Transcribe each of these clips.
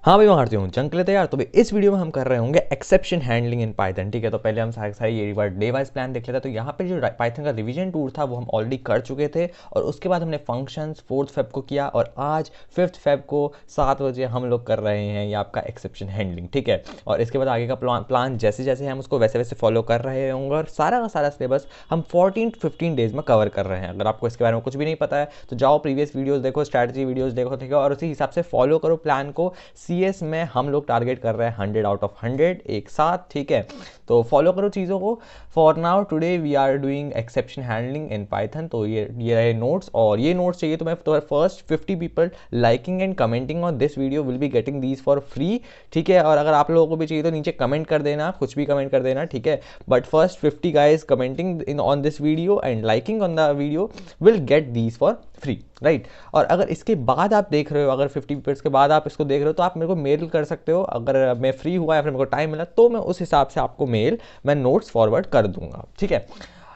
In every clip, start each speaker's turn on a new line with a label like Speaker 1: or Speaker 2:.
Speaker 1: हाँ भाई, मैं करती हूँ चंक लेते यार। तो भाई इस वीडियो में हम कर रहे होंगे एक्सेप्शन हैंडलिंग इन पाइथन। ठीक है, तो पहले हम सारे ये बार डे वाइज प्लान देख लेते हैं। तो यहाँ पे जो पाइथन का रिवीजन टूर था वो हम ऑलरेडी कर चुके थे, और उसके बाद हमने फंक्शंस 4 फेब को किया, और आज 5 फेब को 7 बजे हम लोग कर रहे हैं ये आपका एक्सेप्शन हैंडलिंग। ठीक है, और इसके बाद आगे का प्लान जैसे जैसे हम उसको वैसे वैसे फॉलो कर रहे होंगे, और सारा का सारा सिलेबस हम 14 to 15 डेज में कवर कर रहे हैं। अगर आपको इसके बारे में कुछ भी नहीं पता है तो जाओ प्रीवियस वीडियोस देखो, स्ट्रैटेजी वीडियोस देखो, ठीक है, और उसी हिसाब से फॉलो करो प्लान को। CS में हम लोग टारगेट कर रहे हैं 100 आउट ऑफ 100 एक साथ। ठीक है, तो फॉलो करो चीज़ों को। For now today we are doing exception handling in Python. तो ये रहे नोट्स, और ये नोट्स चाहिए तो मैं तो first 50 people liking and commenting on this video will be getting these for free. ठीक है, और अगर आप लोगों को भी चाहिए तो नीचे कमेंट कर देना, कुछ भी कमेंट कर देना। ठीक है, but first 50 guys commenting in on this video and liking on the video will get these for free, right. और अगर इसके बाद आप देख रहे हो, अगर 50 मिनट्स के बाद आप इसको देख रहे हो, तो आप मेरे को मेल कर सकते हो। अगर मैं फ्री हुआ या फिर मेरे को टाइम मिला तो मैं उस हिसाब से आपको मैं नोट्स फॉरवर्ड कर दूंगा। ठीक है,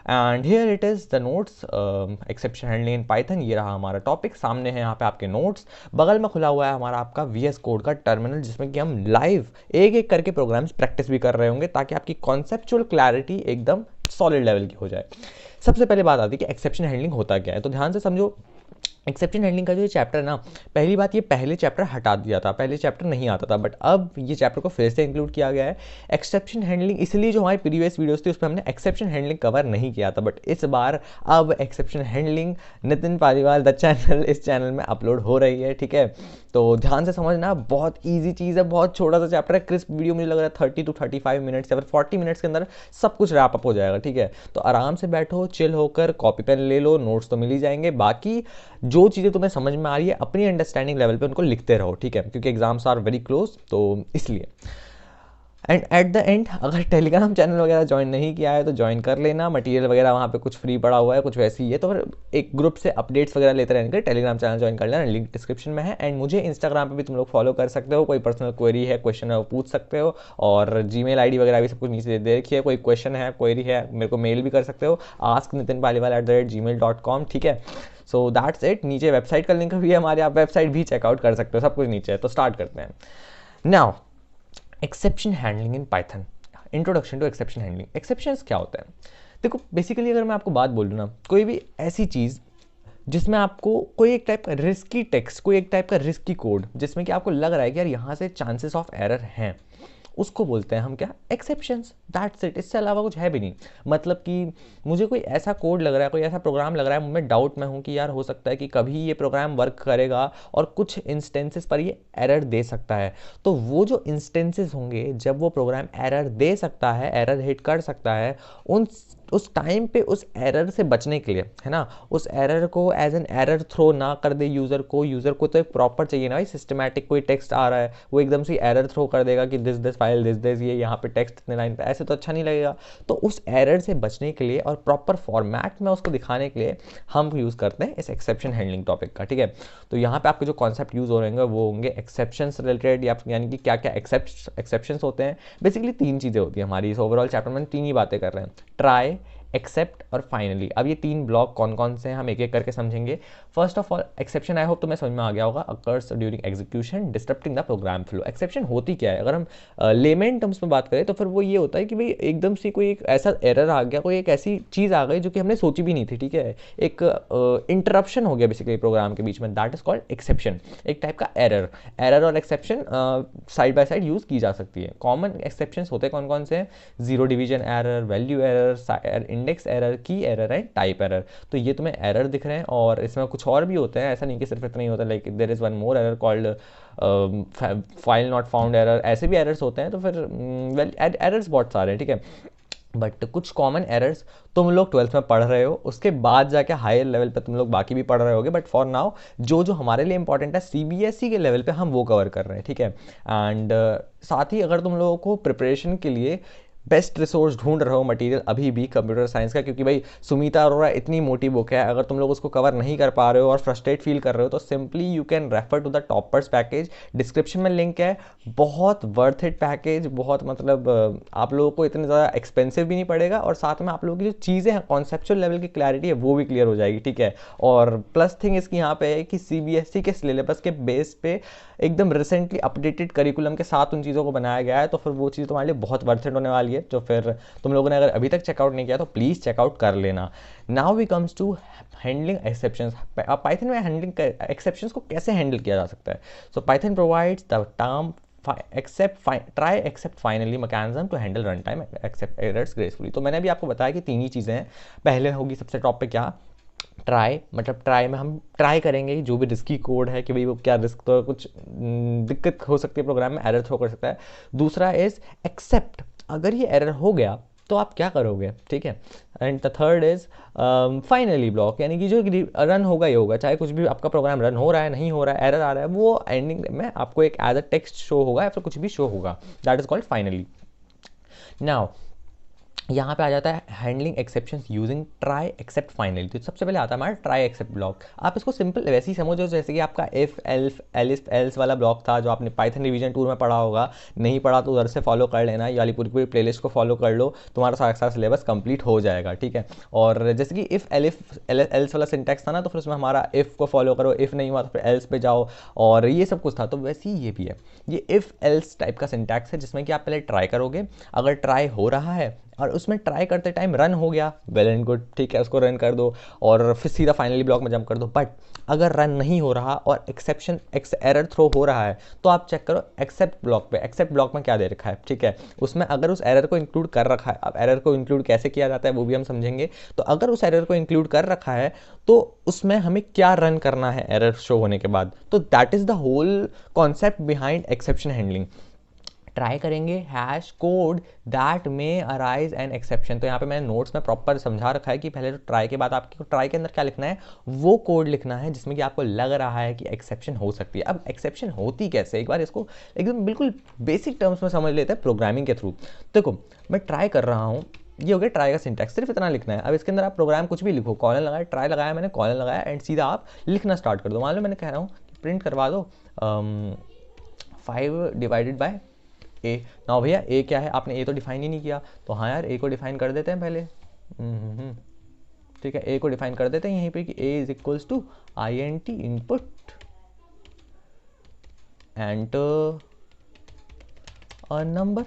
Speaker 1: and here it is the notes exception handling in Python. ये रहा हमारा टॉपिक, सामने है यहाँ पे आपके नोट्स। बगल में खुला हुआ है हमारा आपका VS कोड का टर्मिनल, जिसमें कि हम लाइव एक एक करके प्रोग्राम्स प्रैक्टिस भी कर रहे होंगे, ताकि आपकी कॉन्सेप्चुअल क्लैरिटी एकदम सॉलिड लेवल की हो जाए। सबसे पहले बात आती है कि एक्सेप्शन हैंडलिंग होता क्या है। तो ध्यान से समझो, एक्सेप्शन हैंडलिंग का जो ये चैप्टर ना, पहली बात ये पहले चैप्टर हटा दिया था, पहले चैप्टर नहीं आता था, बट अब ये चैप्टर को फिर से इंक्लूड किया गया है एक्सेप्शन हैंडलिंग। इसलिए जो हमारी प्रीवियस वीडियोस थी उसमें हमने एक्सेप्शन हैंडलिंग कवर नहीं किया था, बट इस बार अब exception handling Nitin Paliwal the channel इस चैनल में अपलोड हो रही है। ठीक है, तो ध्यान से समझना, बहुत ईजी चीज़ है, बहुत छोटा सा चैप्टर है, क्रिस्प वीडियो मुझे लग रहा है 30 to 35 मिनट्स या फिर 40 मिनट्स के अंदर सब कुछ रैप अप हो जाएगा। ठीक है, तो आराम से बैठो, चिल होकर कॉपी पेन ले लो, नोट्स तो मिल ही जाएंगे। बाकी जो चीज़ें तुम्हें समझ में आ रही है अपनी अंडरस्टैंडिंग लेवल पे उनको लिखते रहो। ठीक है, क्योंकि एग्जाम्स आर वेरी क्लोज, तो इसलिए। एंड एट द एंड, अगर टेलीग्राम चैनल वगैरह ज्वाइन नहीं किया है तो ज्वाइन कर लेना। मटेरियल वगैरह वहाँ पे कुछ फ्री पड़ा हुआ है, कुछ वैसे ही है, तो फिर एक ग्रुप से अपडेट्स वगैरह लेते रहने के टेलीग्राम चैनल ज्वाइन कर लेना, लिंक डिस्क्रिप्शन में है। एंड मुझे इंस्टाग्राम पे भी तुम लोग फॉलो कर सकते हो, कोई पर्सनल क्वेरी है, क्वेश्चन है, वो पूछ सकते हो, और जीमेल ID वगैरह भी सब कुछ नीचे दे रखी है। कोई क्वेश्चन है, क्वेरी है, मेरे को मेल भी कर सकते हो, asknitinpaliwal@gmail.com। ठीक है, सो दैट्स इट। नीचे वेबसाइट का लिंक भी है हमारे, आप वेबसाइट भी चेकआउट कर सकते हो, सब कुछ नीचे है। तो स्टार्ट करते हैं now. Exception handling in Python, introduction to exception handling. Exceptions क्या होता है? देखो, बेसिकली अगर मैं आपको बात बोलूँ ना, कोई भी ऐसी चीज़ जिसमें आपको कोई एक टाइप का रिस्की टेक्स्ट, कोई एक टाइप का रिस्की कोड, जिसमें कि आपको लग रहा है कि यार यहाँ से चांसेस ऑफ एरर हैं, उसको बोलते हैं हम क्या? एक्सेप्शंस। दैट्स इट, इससे अलावा कुछ है भी नहीं। मतलब कि मुझे कोई ऐसा कोड लग रहा है, कोई ऐसा प्रोग्राम लग रहा है, मैं डाउट में हूँ कि यार हो सकता है कि कभी ये प्रोग्राम वर्क करेगा और कुछ इंस्टेंसेस पर ये एरर दे सकता है। तो वो जो इंस्टेंसेस होंगे जब वो प्रोग्राम एरर दे सकता है, एरर हिट कर सकता है, उस टाइम पे उस एरर से बचने के लिए, है ना, उस एरर को एज एन एरर थ्रो ना कर दे यूज़र को तो एक प्रॉपर चाहिए ना भाई, सिस्टमैटिक। कोई टेक्स्ट आ रहा है, वो एकदम से एरर थ्रो कर देगा कि दिस फाइल दिस ये यहाँ पे टेक्स्ट इतने लाइन पे, ऐसे तो अच्छा नहीं लगेगा। तो उस एरर से बचने के लिए और प्रॉपर फॉर्मेट में उसको दिखाने के लिए हम यूज़ करते हैं इस एक्सेप्शन हैंडलिंग टॉपिक का। ठीक है, तो यहाँ पे आपके जो कॉन्सेप्ट यूज़ हो रहे होंगे वो होंगे एक्सेप्शंस रिलेटेड, यानी कि क्या क्या एक्सेप्शंस होते हैं। बेसिकली 3 चीज़ें होती हैं हमारी इस ओवरऑल चैप्टर में, 3 ही बातें कर रहे हैं, ट्राई, एक्सेप्ट और फाइनली। अब ये 3 ब्लॉक कौन कौन से हैं हम एक एक करके समझेंगे। First of all, exception, I hope तुम्हें समझ में आ गया होगा, occurs during execution disturbing the program flow. Exception होती क्या है? अगर हम लेमेन टर्म्स में बात करें तो फिर वो ये होता है कि भाई एकदम से कोई एक ऐसा एरर आ गया, कोई एक ऐसी चीज़ आ गई जो कि हमने सोची भी नहीं थी। ठीक है, एक इंटरप्शन हो गया बेसिकली प्रोग्राम के बीच में, दैट इज कॉल्ड एक्सेप्शन। एक टाइप का एरर और exception side by side use की जा सकती है। कॉमन एक्सेप्शन होते हैं कौन कौन से? Zero division error, value error, index error, key error है, टाइप एरर। तो ये तुम्हें एरर दिख रहे हैं, और इसमें कुछ और भी होते हैं, ऐसा नहीं कि सिर्फ इतना ही होता है। Like there is one more error called file not found error, ऐसे भी एरर्स होते हैं। तो फिर एरर्स बहुत सारे हैं। ठीक है, बट कुछ कॉमन एरर्स तुम लोग 12th में पढ़ रहे हो, उसके बाद जाके हायर लेवल पे तुम लोग बाकी भी पढ़ रहे होगे, बट फॉर नाउ जो जो हमारे लिए इंपॉर्टेंट है CBSE के लेवल पे हम वो कवर कर रहे हैं। ठीक है, एंड साथ ही अगर तुम लोगों को प्रिपरेशन के लिए बेस्ट रिसोर्स ढूंढ रहे हो मटेरियल अभी भी कंप्यूटर साइंस का, क्योंकि भाई सुमीता अरोरा इतनी मोटी बुक है, अगर तुम लोग उसको कवर नहीं कर पा रहे हो और फ्रस्ट्रेट फील कर रहे हो तो simply you can refer to the toppers package, description में लिंक है। बहुत वर्थ इट पैकेज, बहुत मतलब आप लोगों को इतने ज़्यादा एक्सपेंसिव भी नहीं पड़ेगा, और साथ में आप लोगों की जो चीज़ें हैं, कॉन्सेप्चुअल लेवल की क्लैरिटी है वो भी क्लियर हो जाएगी। ठीक है, और प्लस थिंग इसकी यहाँ पे है कि CBSE के सिलेबस के बेस पे एकदम रिसेंटली अपडेटेड करिकुलम के साथ उन चीज़ों को बनाया गया है, तो फिर वो चीज़ तुम्हारे लिए बहुत वर्थ इट होने वाली है। तो फिर तुम लोगों ने अगर अभी तक चेकआउट नहीं किया तो प्लीज़ चेकआउट कर लेना। Now we comes to handling exceptions. Python में हैंडलिंग एक्सेप्शंस को कैसे हैंडल किया जा सकता है? So Python provides the term try except finally mechanism to handle runtime accept errors gracefully। तो मैंने अभी आपको बताया कि तीन ही चीज़ें हैं। पहले होगी सबसे टॉप पे क्या, ट्राई, मतलब ट्राई में हम ट्राई करेंगे जो भी रिस्की कोड है कि भाई वो क्या रिस्क, तो कुछ दिक्कत हो सकती है प्रोग्राम में, एरर थ्रो कर सकता है। दूसरा इज एक्सेप्ट, अगर ये एरर हो गया तो आप क्या करोगे, ठीक है। And the third is finally block, यानी कि जो रन होगा ही होगा, चाहे कुछ भी आपका प्रोग्राम रन हो रहा है नहीं हो रहा है, एरर आ रहा है, वो एंडिंग में आपको एक एज अ टेक्स्ट शो होगा या फिर कुछ भी शो होगा, that is called finally. Now यहाँ पे आ जाता है handling exceptions using try except finally. तो सबसे पहले आता है हमारा ट्राई एक्सेप्ट ब्लॉक। आप इसको सिंपल वैसे ही समझो जैसे कि आपका इफ एल्स वाला ब्लॉक था जो आपने पाइथन रिवीजन टूर में पढ़ा होगा। नहीं पढ़ा तो उधर से फॉलो कर लेना, ये वाली पूरी पूरी प्लेलिस्ट को फॉलो कर लो, तुम्हारा सारा सिलेबस कंप्लीट हो जाएगा, ठीक है। और जैसे कि इफ एल्स वाला सिंटैक्स था ना, तो फिर उसमें हमारा इफ को फॉलो करो, इफ नहीं हुआ तो फिर एल्स पे जाओ, और ये सब कुछ था। तो वैसे ही ये भी है, ये इफ एल्स टाइप का सिंटैक्स है जिसमें कि आप पहले ट्राई करोगे, अगर ट्राई हो रहा है और उसमें ट्राई करते टाइम रन हो गया, वेल एंड गुड, ठीक है, उसको रन कर दो और फिर सीधा फाइनली ब्लॉक में जंप कर दो। बट अगर रन नहीं हो रहा और एरर थ्रो हो रहा है, तो आप चेक करो एक्सेप्ट ब्लॉक पे, एक्सेप्ट ब्लॉक में क्या दे रखा है, ठीक है। उसमें अगर उस एरर को इंक्लूड कर रखा है, अब एरर को इंक्लूड कैसे किया जाता है वो भी हम समझेंगे। तो अगर उस एरर को इंक्लूड कर रखा है तो उसमें हमें क्या रन करना है एरर शो होने के बाद, तो that is the whole concept behind exception handling. Try करेंगे हैश कोड दैट में अराइज एन एक्सेप्शन। तो यहाँ पे मैंने नोट्स में प्रॉपर समझा रखा है कि पहले तो ट्राई के बाद आपको ट्राई के अंदर क्या लिखना है, वो कोड लिखना है जिसमें कि आपको लग रहा है कि एक्सेप्शन हो सकती है। अब एक्सेप्शन होती कैसे, एक बार इसको एकदम बिल्कुल बेसिक टर्म्स में समझ लेते हैं प्रोग्रामिंग के थ्रू। देखो मैं ट्राई कर रहा हूँ, ये हो गया ट्राई का सिंटैक्स, सिर्फ इतना लिखना है। अब इसके अंदर आप प्रोग्राम कुछ भी लिखो, कॉलन लगाया, ट्राई लगाया मैंने, कॉलन लगाया एंड सीधा आप लिखना स्टार्ट कर दो। मान लो मैंने कह रहा हूँ प्रिंट करवा दो 5 डिवाइडेड बाय ए। ना भैया ए क्या है, आपने ए तो डिफाइन ही नहीं किया। तो हाँ यार, ए को डिफाइन कर देते हैं पहले, ठीक है, ए को डिफाइन कर देते हैं यहीं पे कि a is equals to INT input and a number.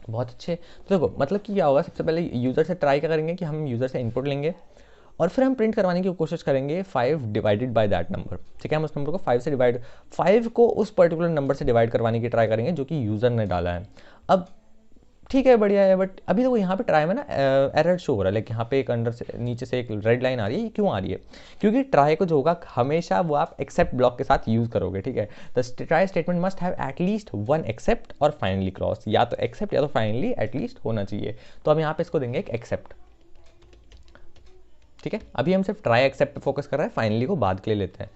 Speaker 1: बहुत अच्छे। तो देखो मतलब कि क्या होगा, सबसे पहले यूज़र से ट्राई क्या करेंगे कि हम यूज़र से इनपुट लेंगे और फिर हम प्रिंट करवाने की कोशिश करेंगे 5 डिवाइडेड बाय दैट नंबर, ठीक है। हम उस नंबर को 5 को उस पर्टिकुलर नंबर से डिवाइड करवाने की ट्राई करेंगे जो कि यूज़र ने डाला है। अब ठीक है, बढ़िया है, बट अभी तो यहाँ पे ट्राई में ना एरर शो हो रहा है, लाइक यहाँ पे एक अंडर से नीचे से एक रेड लाइन आ रही है। ये क्यों आ रही है? क्योंकि ट्राई को जो होगा हमेशा वो आप एक्सेप्ट ब्लॉक के साथ यूज़ करोगे, ठीक है। The try statement must have at least 1 except और फाइनली क्रॉस, या तो एक्सेप्ट या तो फाइनली एटलीस्ट होना चाहिए। तो हम यहाँ पे इसको देंगे एक एक्सेप्ट, ठीक है। अभी हम सिर्फ ट्राई एक्सेप्ट पे फोकस कर रहे हैं, फाइनली को बाद के लिए लेते हैं।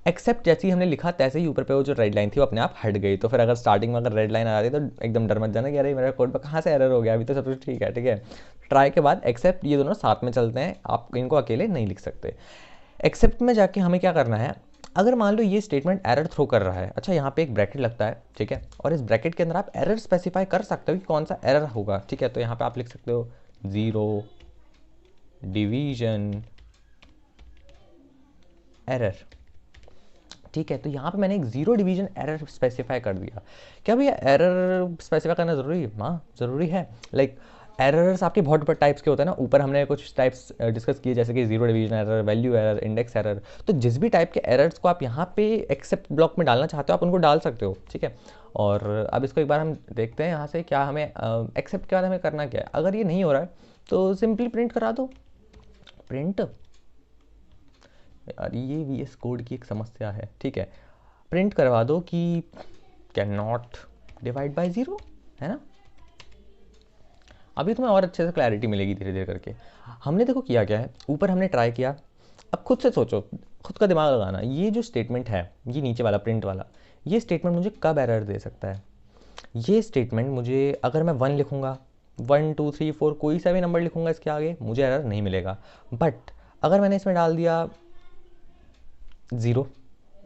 Speaker 1: एक्सेप्ट जैसे ही हमने लिखा तैसे ही ऊपर पे वो जो रेड लाइन थी वो अपने आप हट गई। तो फिर अगर स्टार्टिंग में अगर रेड लाइन आ रही तो एकदम डर मत जाना कि अरे मेरा कोड पर कहाँ से एरर हो गया, अभी तो सब कुछ ठीक है, ठीक है। ट्राई के बाद एक्सेप्ट, ये दोनों साथ में चलते हैं, आप इनको अकेले नहीं लिख सकते। एक्सेप्ट में जाके हमें क्या करना है, अगर मान लो ये स्टेटमेंट एरर थ्रो कर रहा है, अच्छा यहाँ पे एक ब्रैकेट लगता है, ठीक है, और इस ब्रैकेट के अंदर आप एरर स्पेसिफाई कर सकते हो कि कौन सा एरर होगा, ठीक है। तो यहाँ पे आप लिख सकते हो 0 डिवीजन एरर, ठीक है। तो यहाँ पे मैंने एक 0 डिवीजन एरर स्पेसिफाई कर दिया। क्या भैया एरर स्पेसिफाई करना ज़रूरी है? हाँ ज़रूरी है। लाइक एरर्स आपके बहुत टाइप्स के होते हैं ना, ऊपर हमने कुछ टाइप्स डिस्कस किए जैसे कि 0 division error, value error, index error. तो जिस भी टाइप के एरर्स को आप यहाँ पे एक्सेप्ट ब्लॉक में डालना चाहते हो आप उनको डाल सकते हो, ठीक है। और अब इसको एक बार हम देखते हैं यहाँ से क्या हमें एक्सेप्ट के बाद हमें करना क्या है। अगर ये नहीं हो रहा है तो सिंपली प्रिंट करा दो, प्रिंट, यार ये VS कोड की एक समस्या है, ठीक है। प्रिंट करवा दो कि कैन नॉट डिवाइड बाय 0, है ना। अभी तुम्हें और अच्छे से क्लैरिटी मिलेगी धीरे धीरे करके। हमने देखो किया क्या है, ऊपर हमने ट्राई किया, अब खुद से सोचो, खुद का दिमाग लगाना, ये जो स्टेटमेंट है, ये नीचे वाला प्रिंट वाला, ये स्टेटमेंट मुझे कब एरर दे सकता है? ये स्टेटमेंट मुझे, अगर मैं 1 लिखूंगा, 1 2 3 4 कोई सा भी नंबर लिखूंगा इसके आगे, मुझे एरर नहीं मिलेगा। बट अगर मैंने इसमें डाल दिया 0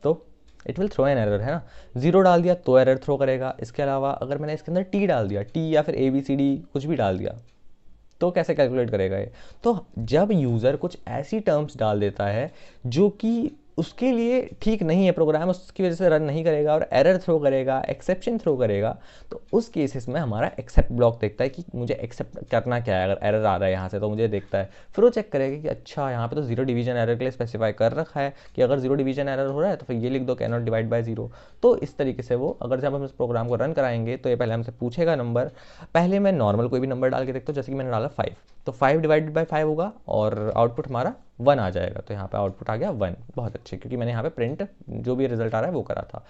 Speaker 1: तो it will throw an error, है ना। 0 डाल दिया तो एरर थ्रो करेगा। इसके अलावा अगर मैंने इसके अंदर T डाल दिया, T या फिर ABCD कुछ भी डाल दिया, तो कैसे कैलकुलेट करेगा ये? तो जब यूज़र कुछ ऐसी टर्म्स डाल देता है जो कि उसके लिए ठीक नहीं है प्रोग्राम, उसकी वजह से रन नहीं करेगा और एरर थ्रो करेगा, एक्सेप्शन थ्रो करेगा, तो उस केसेस में हमारा एक्सेप्ट ब्लॉक देखता है कि मुझे एक्सेप्ट करना क्या है। अगर एरर आ रहा है यहाँ से तो मुझे देखता है, फिर वो चेक करेगा कि अच्छा यहाँ पे तो जीरो डिवीजन एरर के लिए स्पेसिफाई कर रखा है कि अगर जीरो डिवीजन एरर हो रहा है तो फिर ये लिख दो can not divide by zero. तो इस तरीके से वो, अगर जब हम इस प्रोग्राम को रन कराएंगे तो ये पहले हमसे पूछेगा नंबर। पहले मैं नॉर्मल कोई भी नंबर डाल के देखता हूँ, जैसे कि मैंने डाला 5, तो 5 डिवाइडेड बाई 5 होगा और आउटपुट हमारा 1 आ जाएगा। तो यहाँ पे आउटपुट आ गया 1, बहुत अच्छे, क्योंकि मैंने यहाँ पे प्रिंट जो भी रिजल्ट आ रहा है वो करा था।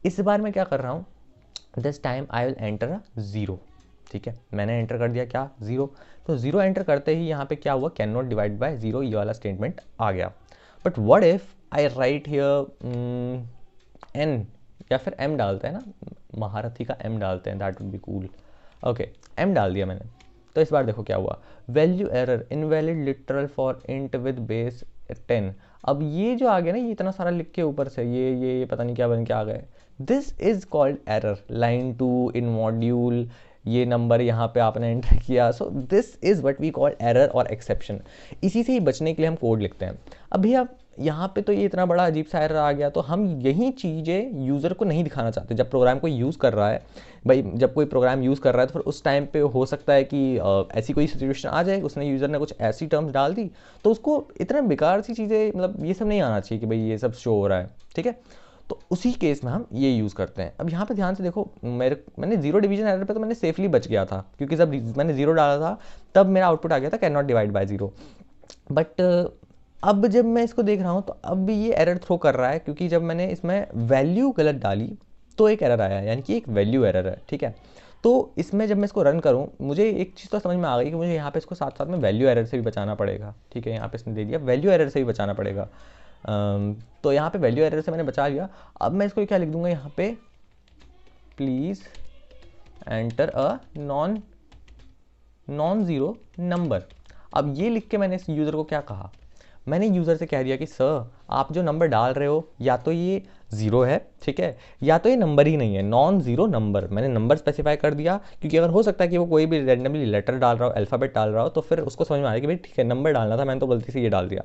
Speaker 1: इस बार मैं क्या कर रहा हूँ, this time I will enter a 0। ठीक है, मैंने एंटर कर दिया क्या, 0। तो 0 एंटर करते ही यहाँ पे क्या हुआ, कैन नॉट डिवाइड बाय 0, ये वाला स्टेटमेंट आ गया। But what if I right here n, या फिर m डालते हैं ना, महारथी का m डालते हैं, that would be cool. Okay, m डाल दिया मैंने। तो इस बार देखो क्या हुआ, value error invalid literal for int with base 10। अब ये जो आ गया ना, ये इतना सारा लिख के ऊपर से ये पता नहीं क्या बन के आ गए, this is called error. Line 2 in module, ये नंबर यहाँ पे आपने एंटर किया, so this is what we call error और एक्सेप्शन। इसी से ही बचने के लिए हम कोड लिखते हैं। अभी आप यहाँ पे तो ये इतना बड़ा अजीब सा एरर आ गया, तो हम यही चीज़ें यूज़र को नहीं दिखाना चाहते। जब प्रोग्राम को यूज़ कर रहा है भाई, जब कोई प्रोग्राम यूज़ कर रहा है तो फिर उस टाइम पे हो सकता है कि ऐसी कोई सिचुएशन आ जाए, उसने यूज़र ने कुछ ऐसी टर्म्स डाल दी, तो उसको इतना बेकार सी चीज़ें, मतलब ये सब नहीं आना चाहिए कि भाई ये सब शो हो रहा है। ठीक है, तो उसी केस में हम ये यूज़ करते हैं। अब यहाँ पे ध्यान से देखो, मैंने जीरो डिवीजन एरर पे तो मैंने सेफली बच गया था, क्योंकि जब मैंने जीरो डाला था तब मेरा आउटपुट आ गया था can not divide by zero. But अब जब मैं इसको देख रहा हूँ तो अब भी ये एरर थ्रो कर रहा है, क्योंकि जब मैंने इसमें वैल्यू गलत डाली तो एक एरर आया, यानी कि एक वैल्यू एरर है। ठीक है, तो इसमें जब मैं इसको रन करूँ, मुझे एक चीज़ तो समझ में आ गई कि मुझे यहाँ पे इसको साथ साथ में वैल्यू एरर से भी बचाना पड़ेगा। ठीक है, यहाँ पे इसने दे दिया वैल्यू एरर से भी बचाना पड़ेगा। तो यहाँ पे वैल्यू एरर से मैंने बचा लिया। अब मैं इसको क्या लिख दूंगा यहाँ पे, please enter a non zero number. अब ये लिख के मैंने इस यूज़र को क्या कहा, मैंने यूज़र से कह दिया कि सर आप जो नंबर डाल रहे हो या तो ये ज़ीरो है, ठीक है, या तो ये नंबर ही नहीं है, नॉन ज़ीरो नंबर। मैंने नंबर स्पेसिफाई कर दिया, क्योंकि अगर हो सकता है कि वो कोई भी रैंडमली लेटर डाल रहा हो, अल्फ़ाबेट डाल रहा हो, तो फिर उसको समझ में आ रहा है कि भाई ठीक है नंबर डालना था, मैंने तो गलती से ये डाल दिया।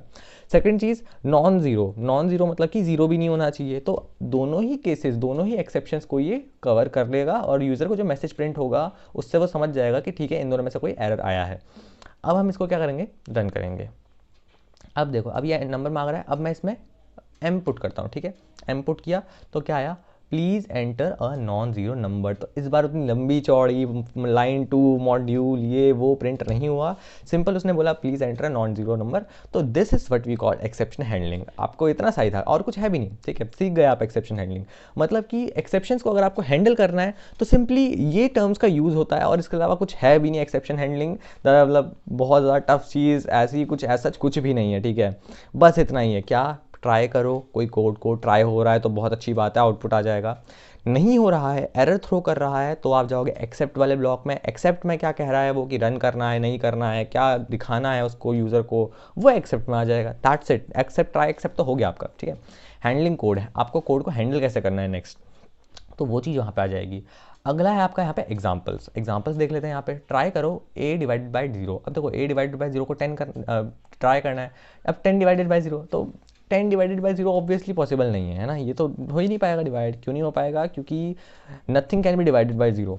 Speaker 1: सेकंड चीज़, नॉन ज़ीरो मतलब कि ज़ीरो भी नहीं होना चाहिए। तो दोनों ही केसेस, दोनों ही एक्सेप्शंस को ये कवर कर लेगा, और यूज़र को जो मैसेज प्रिंट होगा उससे वो समझ जाएगा कि ठीक है इन दोनों में से कोई एरर आया है। अब हम इसको क्या करेंगे, रन करेंगे। अब देखो, अब ये नंबर मांग रहा है, अब मैं इसमें m पुट करता हूँ। ठीक है, m पुट किया तो क्या आया, please enter a non zero number. तो इस बार उतनी लंबी चौड़ी लाइन 2 मॉड्यूल ये वो प्रिंट नहीं हुआ, सिंपल उसने बोला please enter a non zero number. तो this is what we call exception handling. आपको इतना सही था और कुछ है भी नहीं। ठीक है, सीख गए आप एक्सेप्शन हैंडलिंग। मतलब कि एक्सेप्शंस को अगर आपको हैंडल करना है तो सिंपली ये टर्म्स का यूज़ होता है, और इसके अलावा कुछ है भी नहीं एक्सेप्शन हैंडलिंग। मतलब बहुत ज़्यादा टफ चीज़ ऐसी कुछ ऐसा कुछ भी नहीं है। ठीक है, बस इतना ही है, क्या ट्राई करो, कोई कोड को ट्राई हो रहा है तो बहुत अच्छी बात है, आउटपुट आ जाएगा। नहीं हो रहा है, एरर थ्रो कर रहा है, तो आप जाओगे एक्सेप्ट वाले ब्लॉक में। एक्सेप्ट में क्या कह रहा है वो, कि रन करना है नहीं करना है, क्या दिखाना है उसको यूज़र को, वो एक्सेप्ट में आ जाएगा। That's it, except try except तो हो गया आपका। ठीक है, हैंडलिंग कोड है, आपको कोड को हैंडल कैसे करना है नेक्स्ट, तो वो चीज़ वहाँ पे आ जाएगी। अगला है आपका यहाँ पे एग्जाम्पल्स देख लेते हैं। यहाँ पे ट्राई करो a डिवाइडेड बाई 0। अब देखो a डिवाइडेड बाई 0 को 10 ट्राई करना है। अब 10 डिवाइडेड बाई 0, तो 10 डिवाइडेड बाई 0 ऑब्वियसली पॉसिबल नहीं है ना, ये तो हो ही नहीं पाएगा डिवाइड। क्यों नहीं हो पाएगा, क्योंकि nothing can be divided by 0।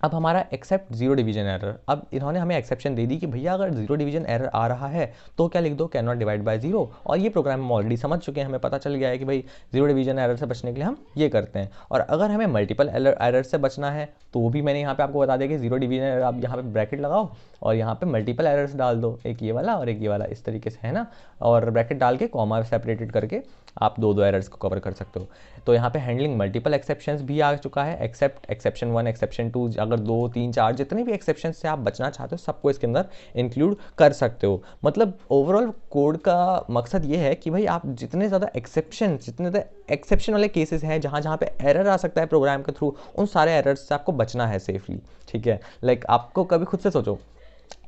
Speaker 1: अब हमारा एक्सेप्ट जीरो डिवीजन एरर, अब इन्होंने हमें एक्सेप्शन दे दी कि भैया अगर जीरो डिवीजन एरर आ रहा है तो क्या लिख दो, can not divide by zero. और ये प्रोग्राम हम ऑलरेडी समझ चुके हैं, हमें पता चल गया है कि भाई जीरो डिवीजन एरर से बचने के लिए हम ये करते हैं। और अगर हमें मल्टीपल एरर से बचना है तो भी मैंने यहाँ पे आपको बता दिया कि जीरो डिवीजन एरर, आप यहाँ पे ब्रैकेट लगाओ और यहाँ पे मल्टीपल एरर्स डाल दो, एक ये वाला और एक ये वाला, इस तरीके से, है ना। और ब्रैकेट डाल के कॉमा सेपरेटेड करके आप दो एरर्स को कवर कर सकते हो। तो यहाँ पे हैंडलिंग मल्टीपल एक्सेप्शंस भी आ चुका है, एक्सेप्शन 1, एक्सेप्शन 2, अगर 2, 3, 4 जितने भी एक्सेप्शन से आप बचना चाहते हो सबको इसके अंदर इंक्लूड कर सकते हो। मतलब ओवरऑल कोड का मकसद ये है कि भाई आप जितने ज़्यादा एक्सेप्शन वाले केसेस हैं जहाँ जहाँ पे एरर आ सकता है प्रोग्राम के थ्रू, उन सारे एरर्स से आपको बचना है सेफली। ठीक है, लाइक आपको कभी खुद से सोचो,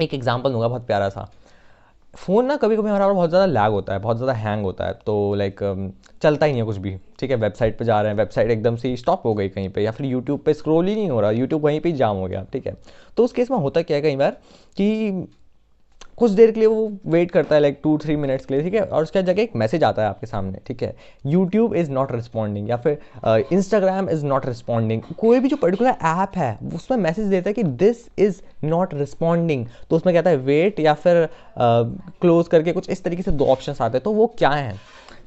Speaker 1: एक एग्जाम्पल दूंगा बहुत प्यारा सा। फ़ोन ना कभी कभी हमारा बहुत ज़्यादा लैग होता है, बहुत ज़्यादा हैंग होता है, तो लाइक चलता ही नहीं है कुछ भी। ठीक है, वेबसाइट पे जा रहे हैं, वेबसाइट एकदम से स्टॉप हो गई कहीं पे, या फिर यूट्यूब पे स्क्रॉल ही नहीं हो रहा, यूट्यूब वहीं पे जाम हो गया। ठीक है, तो उस केस में होता क्या है कई बार कि कुछ देर के लिए वो वेट करता है, लाइक 2-3 मिनट्स के लिए, ठीक है, और उसके जगह एक मैसेज आता है आपके सामने, ठीक है, यूट्यूब इज़ नॉट रिस्पॉन्डिंग या फिर इंस्टाग्राम इज़ नॉट रिस्पॉन्डिंग, कोई भी जो पर्टिकुलर ऐप है उसमें मैसेज देता है कि दिस इज़ नॉट रिस्पॉन्डिंग, तो उसमें कहता है वेट या फिर क्लोज करके कुछ इस तरीके से 2 ऑप्शन आते हैं, तो वो क्या है,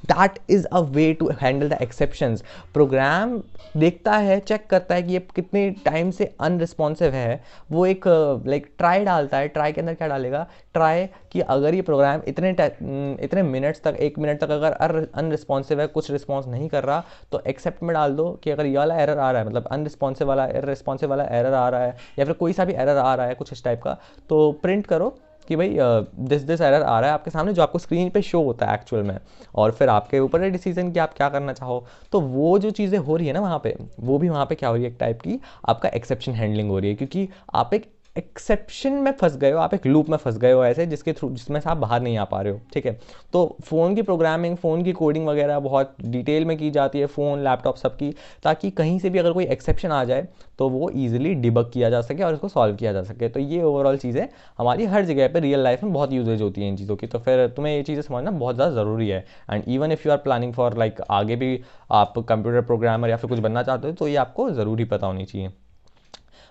Speaker 1: that is a way to handle the exceptions. Program देखता है, चेक करता है कि ये कितने टाइम से अनरिस्पॉन्सिव है, वो एक लाइक ट्राई डालता है, ट्राई के अंदर क्या डालेगा, ट्राई कि अगर ये प्रोग्राम इतने मिनट्स तक, 1 मिनट तक अगर अनरिस्पॉन्सिव है, कुछ रिस्पॉन्स नहीं कर रहा, तो एक्सेप्ट में डाल दो कि अगर ये वाला एरर आ रहा है, मतलब अनरिस्पॉन्सिव वाला, इररिस्पॉन्सिव वाला एरर आ रहा है या फिर कोई सा भी एरर आ रहा है कुछ इस टाइप का, तो प्रिंट करो कि भाई दिस एरर आ रहा है आपके सामने, जो आपको स्क्रीन पे शो होता है एक्चुअल में, और फिर आपके ऊपर है डिसीजन कि आप क्या करना चाहो। तो वो जो चीज़ें हो रही है ना वहाँ पे, वो भी वहाँ पे क्या हो रही है, एक टाइप की आपका एक्सेप्शन हैंडलिंग हो रही है, क्योंकि आप एक एक्सेप्शन में फंस गए हो, आप एक लूप में फंस गए हो ऐसे, जिसमें से आप बाहर नहीं आ पा रहे हो, ठीक है। तो फ़ोन की प्रोग्रामिंग, फ़ोन की कोडिंग वगैरह बहुत डिटेल में की जाती है, फ़ोन लैपटॉप सबकी, ताकि कहीं से भी अगर कोई एक्सेप्शन आ जाए तो वो ईजिली डिबग किया जा सके और उसको सॉल्व किया जा सके। तो ये ओवरऑल चीज़ें हमारी हर जगह पर रियल लाइफ में बहुत यूजेज होती हैं इन चीज़ों की, तो फिर तुम्हें ये चीज़ें समझना बहुत ज़्यादा ज़रूरी है। And even if you are planning for like आगे भी आप कंप्यूटर प्रोग्रामर या फिर कुछ बनना चाहते हो, तो ये आपको ज़रूरी पता होनी चाहिए।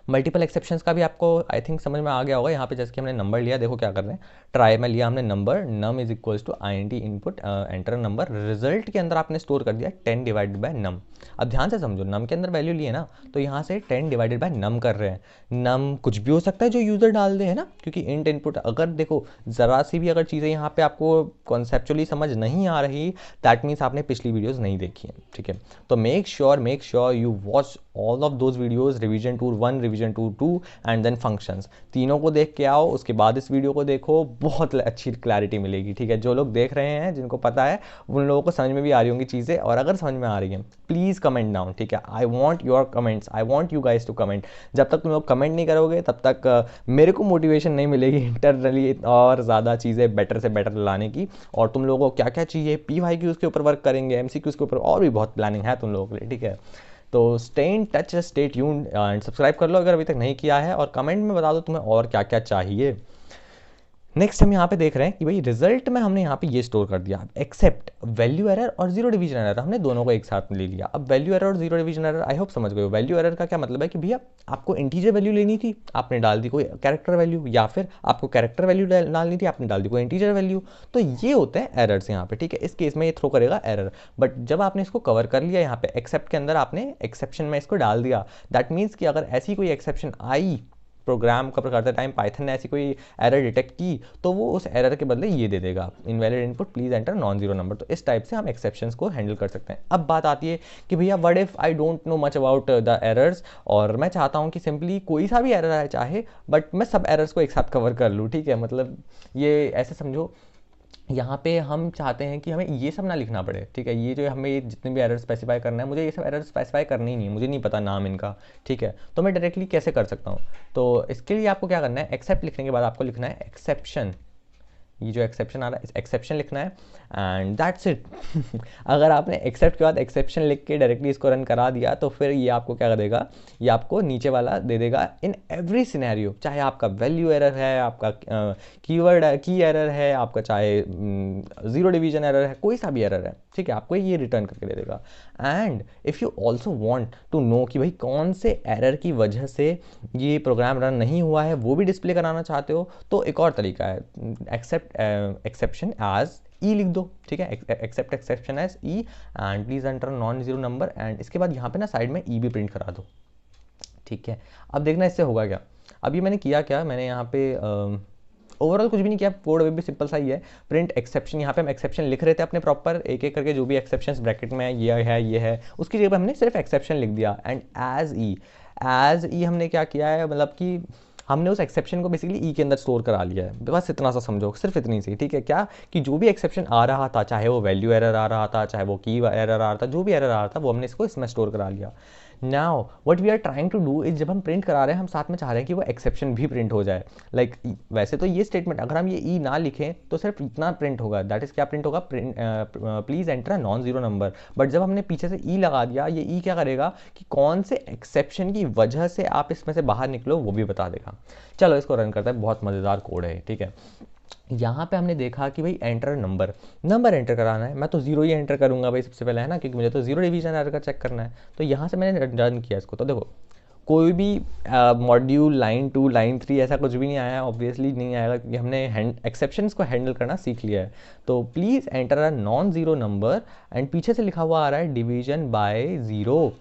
Speaker 1: मल्टीपल एक्सेप्शंस का भी आपको आई थिंक समझ में आ गया होगा। यहाँ पे जैसे कि हमने नंबर लिया, देखो क्या कर रहे हैं, ट्राई में लिया हमने number, num is equals to INT input enter number, result के अंदर आपने स्टोर कर दिया 10 डिवाइडेड बाय नम। अब ध्यान से समझो, नम के अंदर वैल्यू लिए ना, तो यहाँ से 10 डिवाइडेड बाय नम कर रहे हैं। नम कुछ भी हो सकता है जो यूज़र डाल दे, है ना, क्योंकि इंट इनपुट, अगर देखो ज़रा सी भी अगर चीज़ें यहाँ पे आपको कॉन्सेप्चुअली समझ नहीं आ रही, दैट मीन्स आपने पिछली वीडियोज़ नहीं देखी हैं, ठीक है। तो make sure you watch all of those videos, revision tour 1, revision tour 2 and then functions, तीनों को देख के आओ, उसके बाद इस वीडियो को देखो, बहुत अच्छी क्लैरिटी मिलेगी, ठीक है। जो लोग देख रहे हैं, जिनको पता है, उन लोगों को समझ में भी आ रही होंगी चीज़ें, और अगर समझ में आ रही हैं प्लीज़ कमेंट डाउन, ठीक है। I want your comments, I want you guys to comment. जब तक तुम लोग कमेंट नहीं करोगे तब तक मेरे को मोटिवेशन नहीं मिलेगी इंटरनली और ज़्यादा चीज़ें बेटर से बेटर लाने की। और तुम लोगों को क्या क्या चाहिए, PYQs के ऊपर वर्क करेंगे, MCQs के ऊपर और भी बहुत प्लानिंग है तुम लोगों के लिए, ठीक है। तो stay in touch, stay tuned and subscribe कर लो अगर अभी तक नहीं किया है, और कमेंट में बता दो तुम्हें और क्या क्या चाहिए। नेक्स्ट हम यहाँ पे देख रहे हैं कि भाई रिजल्ट में हमने यहाँ पे ये स्टोर कर दिया, एक्सेप्ट वैल्यू एरर और जीरो डिवीजन एरर, हमने दोनों को एक साथ ले लिया। अब वैल्यू एरर और zero division error I hope समझ गए हो। वैल्यू एरर का क्या मतलब है कि भैया आपको इंटीजर वैल्यू लेनी थी, आपने डाल दी कोई कैरेक्टर वैल्यू, या फिर आपको कैरेक्टर वैल्यू डालनी थी, आपने डाल दी कोई इंटीजर वैल्यू। तो ये होते हैं एरर्स यहाँ पे, ठीक है। इस केस में ये थ्रो करेगा एरर, बट जब आपने इसको कवर कर लिया यहाँ पे एक्सेप्ट के अंदर, आपने एक्सेप्शन में इसको डाल दिया, दैट मीन्स कि अगर ऐसी कोई एक्सेप्शन आई प्रोग्राम का करते टाइम, पाइथन ने ऐसी कोई एरर डिटेक्ट की, तो वो उस एरर के बदले ये दे देगा, invalid input please enter non zero number. तो इस टाइप से हम एक्सेप्शंस को हैंडल कर सकते हैं। अब बात आती है कि भैया what if I don't know much about the errors, और मैं चाहता हूँ कि सिंपली कोई सा भी एरर आए चाहे, बट मैं सब एरर्स को एक साथ कवर कर लूँ, ठीक है। मतलब ये ऐसे समझो, यहाँ पे हम चाहते हैं कि हमें ये सब ना लिखना पड़े, ठीक है। ये जो हमें जितने भी एरर स्पेसिफाई करना है, मुझे ये सब एरर स्पेसिफाई करनी ही नहीं है, मुझे नहीं पता नाम इनका, ठीक है। तो मैं डायरेक्टली कैसे कर सकता हूँ, तो इसके लिए आपको क्या करना है, एक्सेप्ट लिखने के बाद आपको लिखना है एक्सेप्शन, ये जो एक्सेप्शन आ रहा है एक्सेप्शन लिखना है, एंड दैट्स इट। अगर आपने एक्सेप्ट के बाद एक्सेप्शन लिख के डायरेक्टली इसको रन करा दिया, तो फिर ये आपको क्या देगा, ये आपको नीचे वाला दे देगा इन एवरी सिनेरियो, चाहे आपका वैल्यू एरर है, आपका कीवर्ड की एरर है, आपका चाहे जीरो डिवीजन एरर है, कोई सा भी एरर है, ठीक है, आपको ये रिटर्न करके दे देगा। And if you also want to know कि भाई कौन से एरर की वजह से ये प्रोग्राम रन नहीं हुआ है, वो भी डिस्प्ले कराना चाहते हो, तो एक और तरीका है, एक्सेप्शन एज ई लिख दो, ठीक है। Except exception as E and please enter non zero number, and इसके बाद यहाँ पे ना साइड में ई भी प्रिंट करा दो, ठीक है। अब देखना इससे होगा क्या। अभी मैंने किया क्या, मैंने यहाँ पे ओवरऑल कुछ भी नहीं किया, कोड भी सिंपल सा ही है, प्रिंट एक्सेप्शन। यहाँ पे हम एक्सेप्शन लिख रहे थे अपने प्रॉपर एक एक करके, जो भी एक्सेप्शंस ब्रैकेट में है, ये है, उसकी जगह पे हमने सिर्फ एक्सेप्शन लिख दिया, एंड एज ई हमने क्या किया है, मतलब कि हमने उस एक्सेप्शन को बेसिकली ई के अंदर स्टोर करा लिया है। बस इतना सा समझो, सिर्फ इतनी सी, ठीक है। क्या कि जो भी एक्सेप्शन आ रहा था, चाहे वो वैल्यू एरर आ रहा था, चाहे वो की एरर आ रहा था, जो भी एरर आ रहा था, वो हमने इसको इसमें स्टोर करा लिया। Now what we are trying to do is, जब हम प्रिंट करा रहे हैं, हम साथ में चाह रहे हैं कि वो एक्सेप्शन भी प्रिंट हो जाए। लाइक वैसे तो ये स्टेटमेंट अगर हम ये ई ना लिखें तो सिर्फ इतना प्रिंट होगा, दैट इज क्या प्रिंट होगा, please enter non zero number. But जब हमने पीछे से ई लगा दिया, ये ई क्या करेगा कि कौन से एक्सेप्शन की वजह से आप इसमें से बाहर निकलो वो भी बता देगा। चलो इसको रन करते हैं, बहुत मज़ेदार कोड है, ठीक है। यहाँ पे हमने देखा कि भाई एंटर नंबर एंटर कराना है, मैं तो जीरो ही एंटर करूँगा भाई सबसे पहले, है ना, क्योंकि मुझे तो जीरो डिवीजन एरर का चेक करना है। तो यहाँ से मैंने रन किया इसको, तो देखो कोई भी मॉड्यूल लाइन 2 लाइन 3 ऐसा कुछ भी नहीं आया, ऑब्वियसली नहीं आएगा क्योंकि हमने एक्सेप्शंस को हैंडल करना सीख लिया है। तो please enter a non zero number, and पीछे से लिखा हुआ आ रहा है डिवीजन बाय ज़ीरो।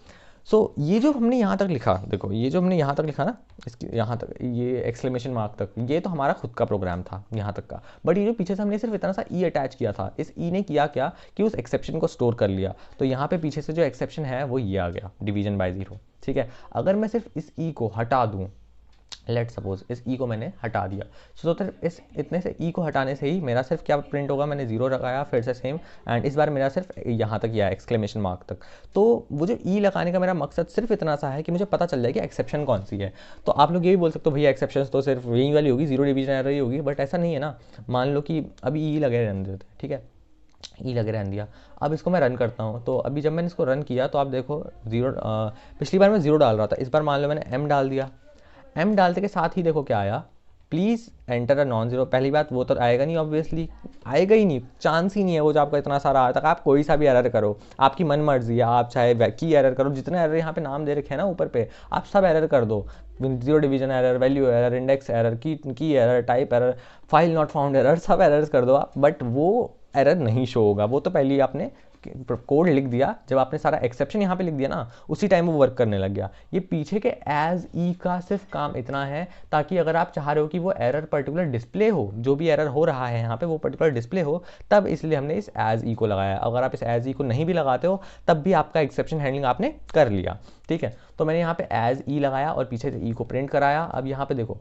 Speaker 1: सो ये जो हमने यहाँ तक लिखा, देखो ये जो हमने यहाँ तक लिखा ना, इसकी यहाँ तक ये एक्सक्लेमेशन मार्क तक, ये तो हमारा खुद का प्रोग्राम था यहाँ तक का। बट ये जो पीछे से हमने सिर्फ इतना सा ई अटैच किया था, इस ई ने किया क्या कि उस एक्सेप्शन को स्टोर कर लिया। तो यहाँ पे पीछे से जो एक्सेप्शन है वो ये आ गया, डिवीजन बाय ज़ीरो। ठीक है, अगर मैं सिर्फ इस ई को हटा दूँ, लेट सपोज इस ई को मैंने हटा दिया, तो इस इतने से ई को हटाने से ही मेरा सिर्फ क्या प्रिंट होगा, मैंने जीरो लगाया फिर से सेम, एंड इस बार मेरा सिर्फ यहाँ तक किया एक्सक्लेमेशन मार्क तक। तो वो जो ई लगाने का मेरा मकसद सिर्फ इतना सा है कि मुझे पता चल जाए कि एक्सेप्शन कौन सी है। तो आप लोग ये भी बोल सकते हो भैया एक्सेप्शन तो सिर्फ यही वाली होगी, जीरो डिवीजन एरर ही होगी, बट ऐसा नहीं है ना। मान लो कि अभी ई लगे रहने देते, ठीक है, ई लगे रहने दिया। अब इसको मैं रन करता हूँ, तो अभी जब मैंने इसको रन किया तो आप देखो जीरो, पिछली बार मैं जीरो डाल रहा था, इस बार मान लो मैंने एम डाल दिया। एम डालते के साथ ही देखो क्या आया, please enter a non zero. पहली बात वो तो आएगा नहीं, ऑब्वियसली आएगा ही नहीं, चांस ही नहीं है वो जो आपका इतना सारा आता है। आप कोई सा भी एरर करो, आपकी मन मर्जी है, आप चाहे की एरर करो, जितने एरर यहाँ पे नाम दे रखे हैं ना ऊपर पे, आप सब एरर कर दो। Zero division error, value error, index error, key error, type error, file not found error, सब एरर्स कर दो आप, बट वो एरर नहीं शो होगा। वो तो पहले ही आपने कोड लिख दिया, जब आपने सारा एक्सेप्शन यहाँ पे लिख दिया ना, उसी टाइम वो वर्क करने लग गया। ये पीछे के एज ई का सिर्फ काम इतना है, ताकि अगर आप चाह रहे हो कि वो एरर पर्टिकुलर डिस्प्ले हो, जो भी एरर हो रहा है यहाँ पे वो पर्टिकुलर डिस्प्ले हो, तब इसलिए हमने इस एज ई को लगाया। अगर आप इस एज ई को नहीं भी लगाते हो तब भी आपका एक्सेप्शन हैंडलिंग आपने कर लिया। ठीक है, तो मैंने यहाँ पे एज ई लगाया और पीछे से ई को प्रिंट कराया। अब यहाँ पे देखो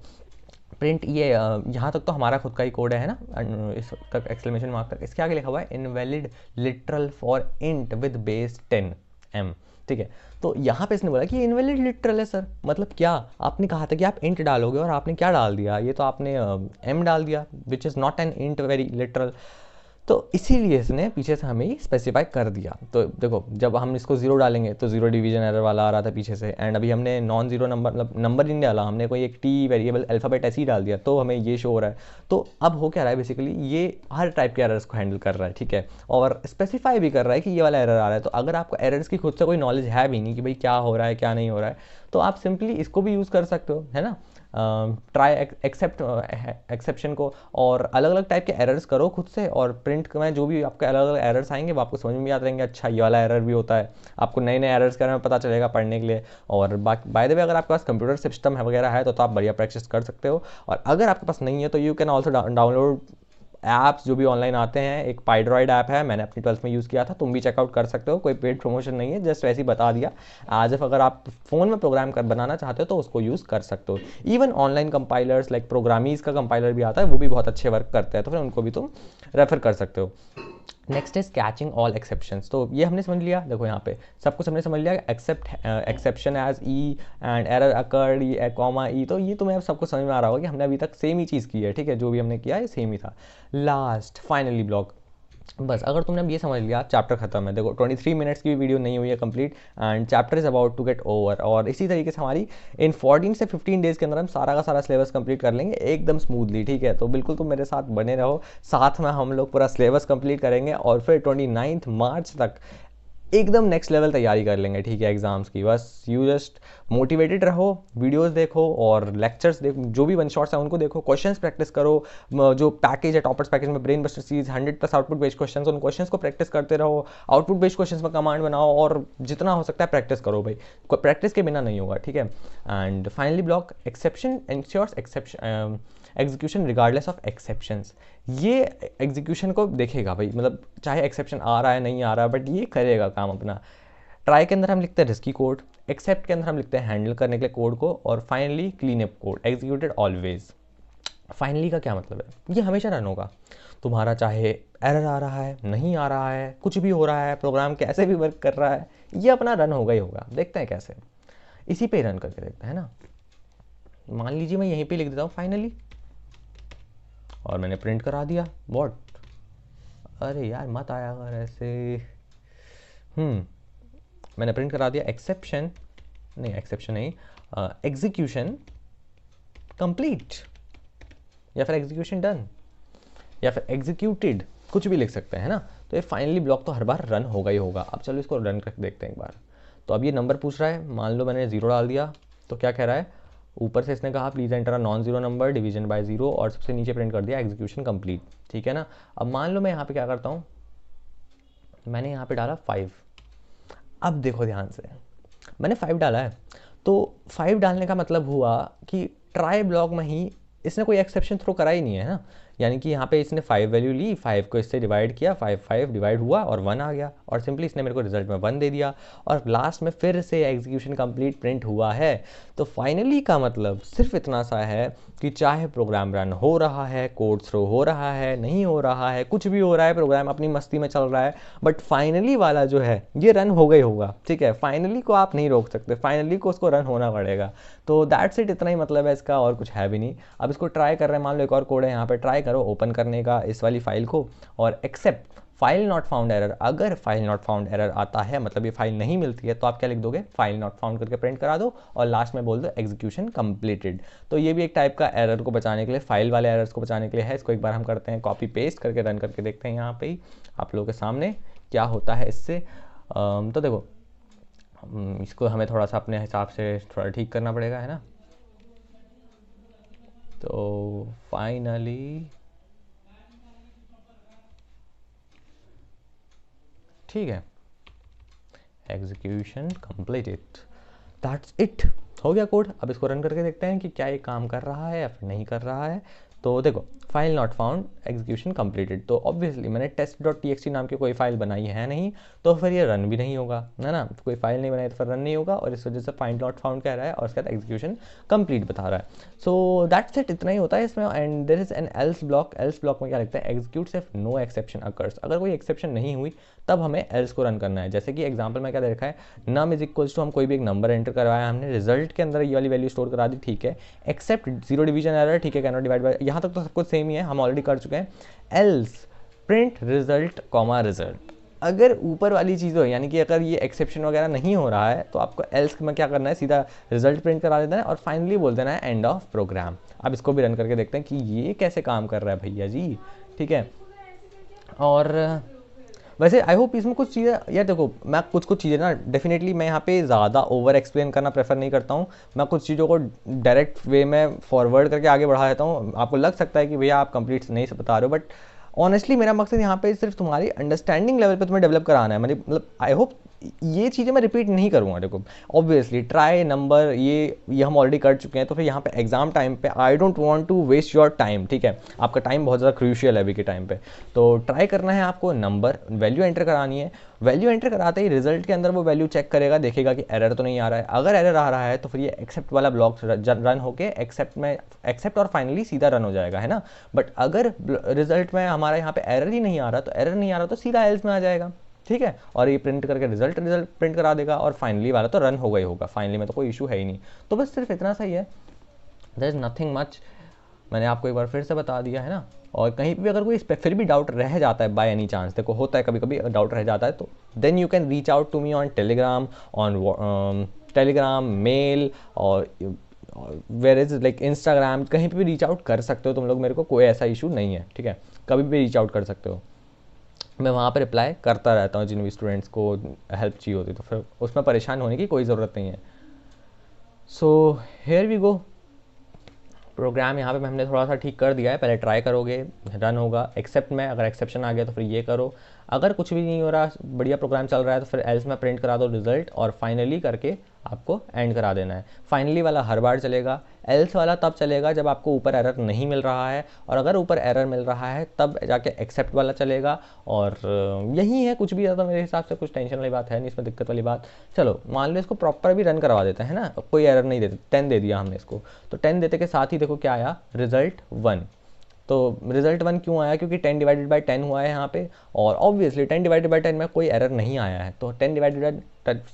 Speaker 1: प्रिंट, ये यहाँ तक तो हमारा खुद का ही कोड है ना, इस तक एक्सक्लेमेशन मार्क तक, इसके आगे लिखा हुआ है invalid literal for int with base 10 M. ठीक है, तो यहाँ पे इसने बोला कि इनवैलिड लिटरल है सर, मतलब क्या, आपने कहा था कि आप इंट डालोगे और आपने क्या डाल दिया, ये तो आपने एम डाल दिया, which is not an int very literal. तो इसीलिए इसने पीछे से हमें स्पेसिफाई कर दिया। तो देखो जब हम इसको जीरो डालेंगे तो जीरो डिवीजन एरर वाला आ रहा था पीछे से, एंड अभी हमने नॉन जीरो नंबर, मतलब नंबर ही नहीं डाला, हमने कोई एक टी वेरिएबल अल्फ़ाबेट ऐसे ही डाल दिया, तो हमें ये शो हो रहा है। तो अब हो क्या रहा है, बेसिकली ये हर टाइप के एरर्स को हैंडल कर रहा है। ठीक है, और स्पेसिफाई भी कर रहा है कि ये वाला एरर आ रहा है। तो अगर आपको एरर्स की खुद से कोई नॉलेज है भी नहीं कि भाई क्या हो रहा है क्या नहीं हो रहा है, तो आप सिंपली इसको भी यूज़ कर सकते हो, है ना। ट्राई एक्सेप्शन को, और अलग अलग टाइप के एरर्स करो खुद से, और प्रिंट में जो भी आपके अलग अलग एरर्स आएंगे वो आपको समझ में याद रहेंगे, अच्छा ये वाला एरर भी होता है, आपको नए नए एरर्स के बारे में पता चलेगा पढ़ने के लिए। और बाय द वे अगर आपके पास कंप्यूटर सिस्टम है वगैरह है तो आप बढ़िया प्रैक्टिस कर सकते हो, और अगर आपके पास नहीं है तो you can also download apps जो भी ऑनलाइन आते हैं। एक पाइड्रॉइड ऐप है, मैंने अपनी 12th में यूज़ किया था, तुम भी चेकआउट कर सकते हो, कोई पेड प्रमोशन नहीं है, जस्ट वैसे ही बता दिया। आज अगर आप फ़ोन में प्रोग्राम कर बनाना चाहते हो तो उसको यूज़ कर सकते हो। इवन ऑनलाइन कंपाइलर्स लाइक प्रोग्रामीज का कंपाइलर भी आता है, वो भी बहुत अच्छे वर्क करते हैं, तो फिर उनको भी तुम रेफर कर सकते हो। Next is catching all exceptions. तो ये हमने समझ लिया, देखो यहाँ पे सब कुछ हमने समझ लिया, except exception as E and error occurred E comma E, तो ये तुम्हें अब सब कुछ समझ में आ रहा होगा कि हमने अभी तक सेम ही चीज़ की है। ठीक है, जो भी हमने किया है सेम ही था। लास्ट फाइनली ब्लॉक, बस अगर तुमने अब ये समझ लिया चैप्टर खत्म है। देखो 23 मिनट्स की भी वीडियो नहीं हुई है complete, and chapter is about to get over. और इसी तरीके से हमारी इन 14 से 15 डेज़ के अंदर हम सारा का सारा सिलेबस कंप्लीट कर लेंगे एकदम स्मूथली। ठीक है, तो बिल्कुल तुम मेरे साथ बने रहो, साथ में हम लोग पूरा सिलेबस कंप्लीट करेंगे, और फिर 29 मार्च तक एकदम नेक्स्ट लेवल तैयारी कर लेंगे। ठीक है, एग्जाम्स की। बस यू जस्ट मोटिवेटेड रहो, वीडियोस देखो और लेक्चर्स देखो, जो भी वन शॉट्स हैं उनको देखो, क्वेश्चंस प्रैक्टिस करो। जो पैकेज है टॉपर्स पैकेज में brain buster series 100+ output based questions, उन क्वेश्चंस को प्रैक्टिस करते रहो। आउटपुट बेस्ड क्वेश्चंस में कमांड बनाओ और जितना हो सकता है प्रैक्टिस करो भाई, प्रैक्टिस के बिना नहीं होगा। ठीक है, and finally block exception ensures exception execution regardless of exceptions. ये एग्जीक्यूशन को देखेगा भाई, मतलब चाहे एक्सेप्शन आ रहा है नहीं आ रहा है, बट ये करेगा काम अपना। ट्राई के अंदर हम लिखते हैं रिस्की कोड, एक्सेप्ट के अंदर हम लिखते हैं हैंडल करने के लिए कोड को, और finally clean up code executed always. Finally का क्या मतलब है, ये हमेशा रन होगा, तुम्हारा चाहे एरर आ रहा है नहीं आ रहा है, कुछ भी हो रहा है, प्रोग्राम कैसे भी वर्क कर रहा है, ये अपना रन होगा ही होगा। देखते हैं कैसे, इसी पे रन करके देखते हैं ना। मान लीजिए मैं यहीं पे लिख देता हूँ फाइनली, और मैंने प्रिंट करा दिया। व्हाट, अरे यार मत आया अगर ऐसे। मैंने प्रिंट करा दिया एक्सेप्शन नहीं, एक्सेप्शन नहीं, एग्जीक्यूशन कंप्लीट, या फिर एग्जीक्यूशन डन। या फिर एग्जीक्यूटेड, कुछ भी लिख सकते हैं, है ना। तो ये फाइनली ब्लॉक तो हर बार रन होगा ही होगा। अब चलो इसको रन करके देखते हैं एक बार। तो अब ये नंबर पूछ रहा है, मान लो मैंने 0 डाल दिया, तो क्या कह रहा है, ऊपर से इसने कहा please enter a non zero number division bye 0, और सबसे नीचे प्रिंट कर दिया एग्जीक्यूशन कंप्लीट, ठीक है ना। अब मान लो मैं यहाँ पे क्या करता हूँ, मैंने यहाँ पे डाला 5। अब देखो ध्यान से, मैंने 5 डाला है, तो 5 डालने का मतलब हुआ कि ट्राई ब्लॉक में ही इसने कोई एक्सेप्शन थ्रो करा ही नहीं है ना। यानी कि यहाँ पे इसने 5 वैल्यू ली, 5 को इससे डिवाइड किया, 5 डिवाइड हुआ और 1 आ गया, और सिंपली इसने मेरे को रिजल्ट में 1 दे दिया, और लास्ट में फिर से एग्जीक्यूशन कंप्लीट प्रिंट हुआ है। तो फाइनली का मतलब सिर्फ इतना सा है कि चाहे प्रोग्राम रन हो रहा है, कोड थ्रो हो रहा है, नहीं हो रहा है, कुछ भी हो रहा है, प्रोग्राम अपनी मस्ती में चल रहा है, बट फाइनली वाला जो है ये रन हो गई होगा, ठीक है। फाइनली को आप नहीं रोक सकते, फाइनली को उसको रन होना पड़ेगा। तो दैट्स इट, इतना ही मतलब है इसका, और कुछ है भी नहीं। अब इसको ट्राई कर रहे हैं, मान लो एक और कोड है यहाँ पे, ट्राई करो ओपन करने का इस वाली फाइल को, और except file not found error. अगर फाइल नॉट फाउंड एरर आता है, मतलब ये फाइल नहीं मिलती है, तो आप क्या लिख दोगे, फाइल नॉट फाउंड करके प्रिंट करा दो, और लास्ट में बोल दो एग्जीक्यूशन कंप्लीटेड। तो ये भी एक टाइप का एरर को बचाने के लिए, फाइल वाले एरर्स को बचाने के लिए है। इसको एक बार हम करते हैं कॉपी पेस्ट करके रन करके देखते हैं यहाँ पे ही आप लोगों के सामने क्या होता है इससे। तो देखो, इसको हमें थोड़ा सा अपने हिसाब से थोड़ा ठीक करना पड़ेगा, है ना। तो फाइनली ठीक है, एग्जीक्यूशन कंप्लीटेड, दैट्स इट, हो गया कोड। अब इसको रन करके देखते हैं कि क्या ये काम कर रहा है या फिर नहीं कर रहा है। तो देखो, file not found, execution completed, तो ऑब्वियसली मैंने test.txt नाम की कोई फाइल बनाई है नहीं, तो फिर ये रन भी नहीं होगा, है ना। कोई फाइल नहीं बनाई तो फिर रन नहीं होगा, और इस वजह से फाइल नॉट फाउंड कह रहा है, और उसके बाद एग्जीक्यूशन कंप्लीट बता रहा है। सो दैट्स इट, इतना ही होता है इसमें। And there is an else block. Else block में क्या लिखता है, execute if no exception occurs. अगर कोई एक्सेप्शन नहीं हुई तब हमें एल्स को रन करना है। जैसे कि एग्जाम्पल में क्या देखा है, नम इज इक्वल्स टू, हम कोई भी एक नंबर एंटर करवाया, हमने रिजल्ट के अंदर ये वाली वैल्यू स्टोर करा दी, ठीक है। एक्सेप्ट 0 डिवीजन एरर, ठीक है, कैन नॉट डिवाइड बाय, यहाँ तक तो सब कुछ सेम ही है, हम ऑलरेडी कर चुके हैं। Else print result comma result. अगर ऊपर वाली चीज़ हो, यानी कि अगर ये एक्सेप्शन वगैरह नहीं हो रहा है, तो आपको एल्स में क्या करना है, सीधा रिजल्ट प्रिंट करा देना है, और फाइनली बोल देना है एंड ऑफ प्रोग्राम। अब इसको भी रन करके देखते हैं कि ये कैसे काम कर रहा है भैया जी, ठीक है। और वैसे आई होप इसमें कुछ चीज़ें, यार देखो, मैं कुछ चीज़ें ना डेफिनेटली मैं यहाँ पे ज़्यादा ओवर एक्सप्लेन करना प्रेफर नहीं करता हूँ। मैं कुछ चीज़ों को डायरेक्ट वे में फॉरवर्ड करके आगे बढ़ा देता हूँ। आपको लग सकता है कि भैया आप कंप्लीट नहीं से बता रहे हो, बट ऑनेस्टली मेरा मकसद यहाँ पे सिर्फ तुम्हारी अंडरस्टैंडिंग लेवल पे तुम्हें डेवलप कराना है। मतलब आई होप ये चीज़ें मैं रिपीट नहीं करूँगा। देखो, ऑब्वियसली ट्राई नंबर ये हम ऑलरेडी कर चुके हैं, तो फिर यहाँ पे एग्जाम टाइम पे I don't want to waste your time, ठीक है। आपका टाइम बहुत ज़्यादा क्रूशियल है अभी के टाइम पे। तो ट्राई करना है आपको, नंबर वैल्यू एंटर करानी है। वैल्यू एंटर कराते ही रिजल्ट के अंदर वो वैल्यू चेक करेगा, देखेगा कि एरर तो नहीं आ रहा है। अगर एरर आ रहा है तो फिर ये एक्सेप्ट वाला ब्लॉक रन होके एक्सेप्ट और फाइनली सीधा रन हो जाएगा, है ना। बट अगर रिजल्ट में हमारा यहाँ पे एरर ही नहीं आ रहा, तो एरर नहीं आ रहा तो सीधा एल्स में आ जाएगा, ठीक है। और ये प्रिंट करके रिजल्ट प्रिंट करा देगा, और फाइनली वाला तो रन होगा ही होगा। फाइनली में तो कोई इशू है ही नहीं। तो बस सिर्फ इतना सा ही है, देयर इज नथिंग मच। मैंने आपको एक बार फिर से बता दिया, है ना। और कहीं भी अगर कोई इस पर फिर भी डाउट रह जाता है बाय एनी चांस, देखो होता है कभी कभी डाउट रह जाता है, तो then you can reach out to me on Telegram mail, और वेयर इज लाइक इंस्टाग्राम, कहीं पे भी रीच आउट कर सकते हो तुम लोग मेरे को, कोई ऐसा इशू नहीं है, ठीक है। कभी भी रीच आउट कर सकते हो, मैं वहाँ पर रिप्लाई करता रहता हूँ। जिन भी स्टूडेंट्स को हेल्प चाहिए होती तो फिर उसमें परेशान होने की कोई ज़रूरत नहीं है। So here we go, program यहाँ पे हमने थोड़ा सा ठीक कर दिया है। पहले ट्राई करोगे, रन होगा, एक्सेप्ट में अगर एक्सेप्शन आ गया तो फिर ये करो। अगर कुछ भी नहीं हो रहा, बढ़िया प्रोग्राम चल रहा है, तो फिर एल्स में प्रिंट करा दो रिजल्ट, और फाइनली करके आपको एंड करा देना है। फाइनली वाला हर बार चलेगा, एल्स वाला तब चलेगा जब आपको ऊपर एरर नहीं मिल रहा है, और अगर ऊपर एरर मिल रहा है तब जाके एक्सेप्ट वाला चलेगा। और यही है, कुछ भी ज़्यादा मेरे हिसाब से कुछ टेंशन वाली बात है नहीं, इसमें दिक्कत वाली बात। चलो मान लो इसको प्रॉपर भी रन करवा देते हैं ना, कोई एरर नहीं देते, 10 दे दिया हमने इसको, तो 10 देते के साथ ही देखो क्या आया, रिजल्ट 1। तो रिजल्ट 1 क्यों आया, क्योंकि 10 डिवाइडेड बाई 10 हुआ है यहाँ पे, और ऑब्वियसली 10 डिवाइडेड बाई 10 में कोई एरर नहीं आया है, तो 10 डिवाइडेड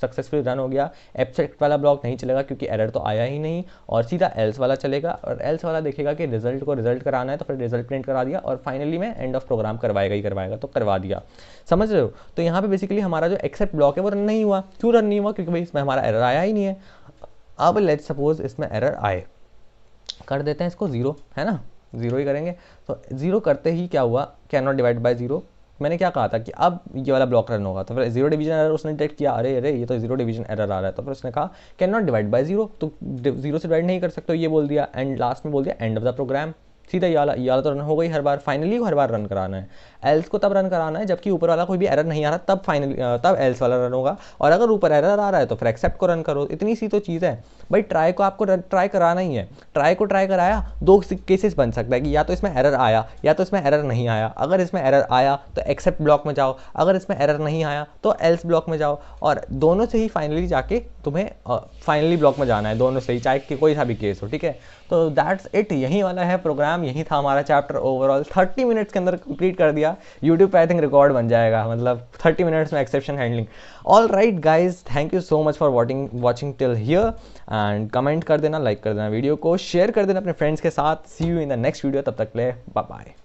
Speaker 1: सक्सेसफुली रन हो गया। एक्सेप्ट वाला ब्लॉक नहीं चलेगा क्योंकि एरर तो आया ही नहीं, और सीधा एल्स वाला चलेगा, और एल्स वाला देखेगा कि रिजल्ट को रिजल्ट कराना है, तो फिर रिजल्ट प्रिंट करा दिया, और फाइनली में एंड ऑफ प्रोग्राम करवाएगा ही करवाएगा, तो करवा दिया। समझ रहे हो। तो यहाँ पे बेसिकली हमारा जो एक्सेप्ट ब्लॉक है वो रन नहीं हुआ। क्यों रन नहीं हुआ, क्योंकि भाई इसमें हमारा एरर आया ही नहीं है। अब लेट्स सपोज इसमें एरर आए, कर देते हैं इसको 0, है ना। 0 ही करेंगे। तो 0 करते ही क्या हुआ, कैन नॉट डिवाइड बाय 0, मैंने क्या कहा था कि अब ये वाला ब्लॉक रन होगा। तो फिर 0 डिवीजन एरर उसने डिटेक्ट किया, अरे अरे ये तो 0 डिवीजन एरर आ रहा है। तो फिर उसने कहा कैन नॉट डिवाइड बाय 0, तो 0 से डिवाइड नहीं कर सकते, ये बोल दिया। एंड लास्ट में बोल दिया एंड ऑफ द प्रोग्राम। सीधा ये वाला तो रन हो गई हर बार, फाइनली हर बार रन कराना है। एल्स को तब रन कराना है जबकि ऊपर वाला कोई भी एरर नहीं आ रहा, तब फाइनली तब एल्स वाला रन होगा। और अगर ऊपर एरर आ रहा है तो फिर एक्सेप्ट को रन करो। इतनी सी तो चीज़ है भाई। ट्राई को आपको ट्राई कराना ही है। ट्राई को ट्राई कराया, दो केसेस बन सकता है कि या तो इसमें एरर आया या तो इसमें एरर नहीं आया। अगर इसमें एरर आया तो एक्सेप्ट ब्लॉक में जाओ, अगर इसमें एरर नहीं आया तो एल्स ब्लॉक में जाओ। और दोनों से ही फाइनली जाके तुम्हें फाइनली ब्लॉक में जाना है, दोनों से ही, चाहे कि कोई सा भी केस हो, ठीक है। तो दैट्स इट, यही वाला है प्रोग्राम, यही था हमारा चैप्टर। ओवरऑल 30 मिनट्स के अंदर कंप्लीट कर दिया। यूट्यूब पे आई थिंक रिकॉर्ड बन जाएगा, मतलब 30 मिनट्स में exception handling. All right guys, thank you so much for watching till here. And comment कर देना, लाइक कर देना, वीडियो को शेयर कर देना अपने फ्रेंड्स के साथ। See you in the next video, तब तक ले बाय बाय।